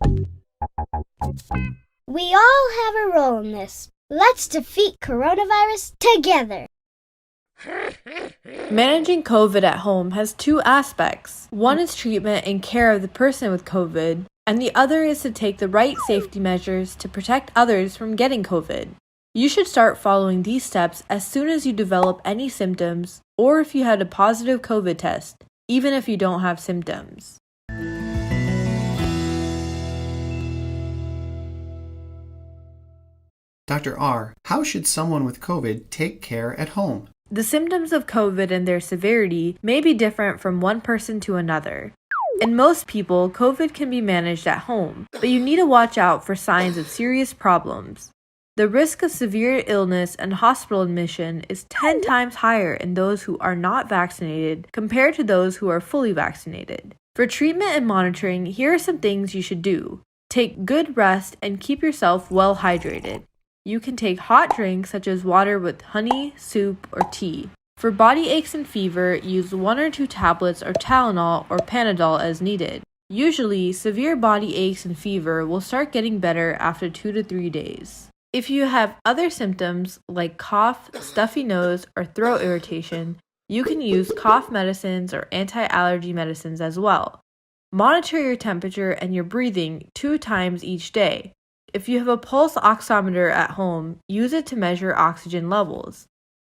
We all have a role in this. Let's defeat coronavirus together. Managing COVID at home has two aspects. One is treatment and care of the person with COVID, and the other is to take the right safety measures to protect others from getting COVID. You should start following these steps as soon as you develop any symptoms or if you had a positive COVID test, even if you don't have symptoms. Dr. R., how should someone with COVID take care at home? The symptoms of COVID and their severity may be different from one person to another. In most people, COVID can be managed at home, but you need to watch out for signs of serious problems. The risk of severe illness and hospital admission is 10 times higher in those who are not vaccinated compared to those who are fully vaccinated. For treatment and monitoring, here are some things you should do. Take good rest and keep yourself well hydrated. You can take hot drinks such as water with honey, soup, or tea. For body aches and fever, use 1 or 2 tablets or Tylenol or Panadol as needed. Usually, severe body aches and fever will start getting better after 2 to 3 days. If you have other symptoms like cough, stuffy nose, or throat irritation, you can use cough medicines or anti-allergy medicines as well. Monitor your temperature and your breathing 2 times each day. If you have a pulse oximeter at home, use it to measure oxygen levels.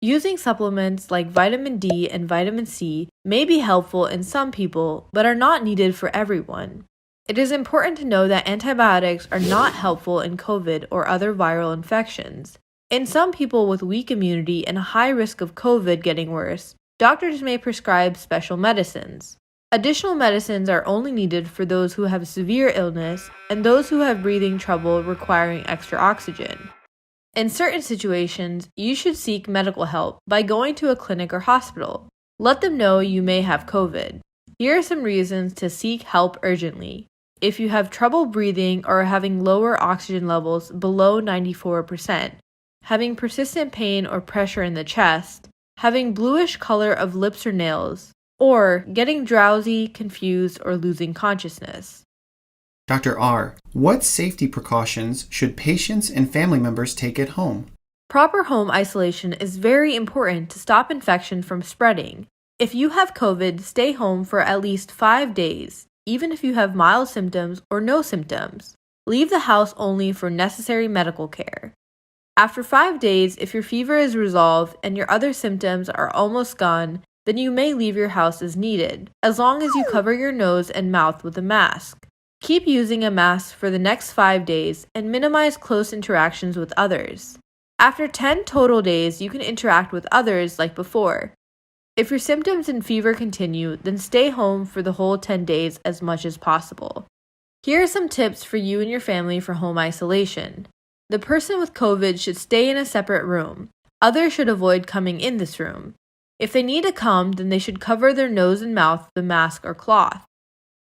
Using supplements like vitamin D and vitamin C may be helpful in some people, but are not needed for everyone. It is important to know that antibiotics are not helpful in COVID or other viral infections. In some people with weak immunity and a high risk of COVID getting worse, doctors may prescribe special medicines. Additional medicines are only needed for those who have severe illness and those who have breathing trouble requiring extra oxygen. In certain situations, you should seek medical help by going to a clinic or hospital. Let them know you may have COVID. Here are some reasons to seek help urgently. If you have trouble breathing or are having lower oxygen levels below 94%, having persistent pain or pressure in the chest, having bluish color of lips or nails, or getting drowsy, confused, or losing consciousness. Dr. R., what safety precautions should patients and family members take at home? Proper home isolation is very important to stop infection from spreading. If you have COVID, stay home for at least 5 days, even if you have mild symptoms or no symptoms. Leave the house only for necessary medical care. After 5 days, if your fever is resolved and your other symptoms are almost gone, then you may leave your house as needed, as long as you cover your nose and mouth with a mask. Keep using a mask for the next 5 days and minimize close interactions with others. After 10 total days, you can interact with others like before. If your symptoms and fever continue, then stay home for the whole 10 days as much as possible. Here are some tips for you and your family for home isolation. The person with COVID should stay in a separate room. Others should avoid coming in this room. If they need to come, then they should cover their nose and mouth with a mask or cloth.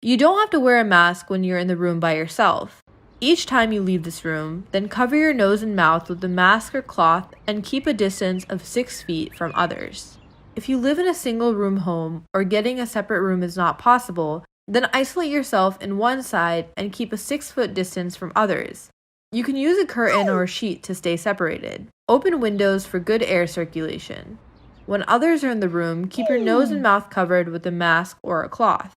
You don't have to wear a mask when you're in the room by yourself. Each time you leave this room, then cover your nose and mouth with the mask or cloth and keep a distance of 6 feet from others. If you live in a single-room home or getting a separate room is not possible, then isolate yourself in one side and keep a 6-foot distance from others. You can use a curtain or a sheet to stay separated. Open windows for good air circulation. When others are in the room, keep your nose and mouth covered with a mask or a cloth.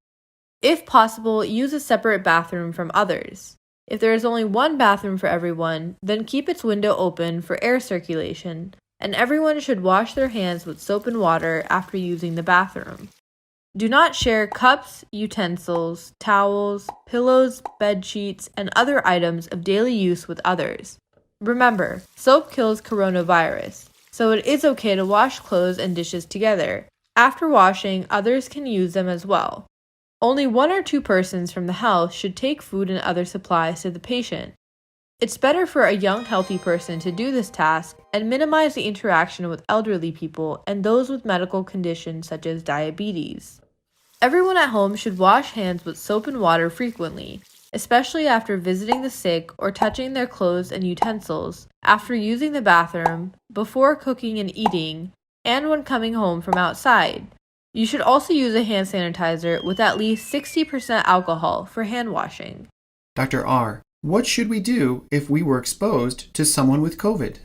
If possible, use a separate bathroom from others. If there is only one bathroom for everyone, then keep its window open for air circulation, and everyone should wash their hands with soap and water after using the bathroom. Do not share cups, utensils, towels, pillows, bed sheets, and other items of daily use with others. Remember, soap kills coronavirus, so it is okay to wash clothes and dishes together. After washing, others can use them as well. Only 1 or 2 persons from the house should take food and other supplies to the patient. It's better for a young, healthy person to do this task and minimize the interaction with elderly people and those with medical conditions such as diabetes. Everyone at home should wash hands with soap and water frequently, especially after visiting the sick or touching their clothes and utensils, after using the bathroom, before cooking and eating, and when coming home from outside. You should also use a hand sanitizer with at least 60% alcohol for hand washing. Dr. R., what should we do if we were exposed to someone with COVID?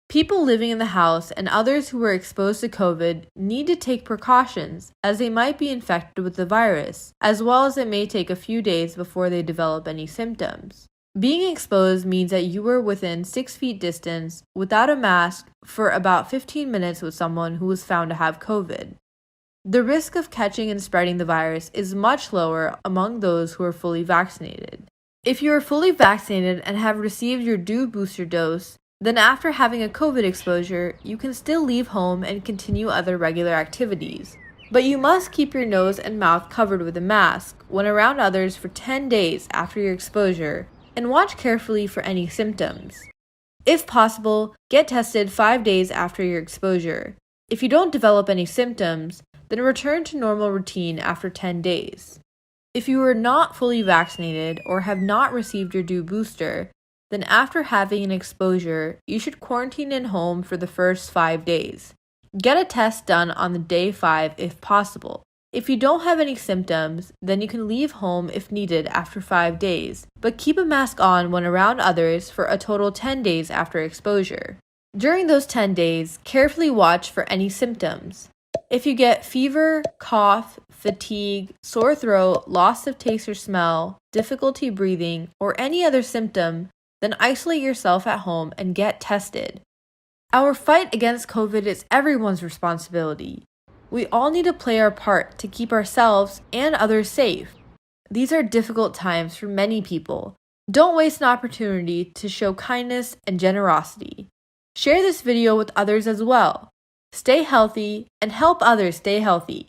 People living in the house and others who were exposed to COVID need to take precautions as they might be infected with the virus, as well as it may take a few days before they develop any symptoms. Being exposed means that you were within 6 feet distance without a mask for about 15 minutes with someone who was found to have COVID. The risk of catching and spreading the virus is much lower among those who are fully vaccinated. If you are fully vaccinated and have received your due booster dose, then after having a COVID exposure, you can still leave home and continue other regular activities. But you must keep your nose and mouth covered with a mask when around others for 10 days after your exposure, and watch carefully for any symptoms. If possible, get tested 5 days after your exposure. If you don't develop any symptoms, then return to normal routine after 10 days. If you are not fully vaccinated or have not received your due booster, then after having an exposure, you should quarantine at home for the first 5 days. Get a test done on the day 5 if possible. If you don't have any symptoms, then you can leave home if needed after 5 days, but keep a mask on when around others for a total 10 days after exposure. During those 10 days, carefully watch for any symptoms. If you get fever, cough, fatigue, sore throat, loss of taste or smell, difficulty breathing, or any other symptom, then isolate yourself at home and get tested. Our fight against COVID is everyone's responsibility. We all need to play our part to keep ourselves and others safe. These are difficult times for many people. Don't waste an opportunity to show kindness and generosity. Share this video with others as well. Stay healthy and help others stay healthy.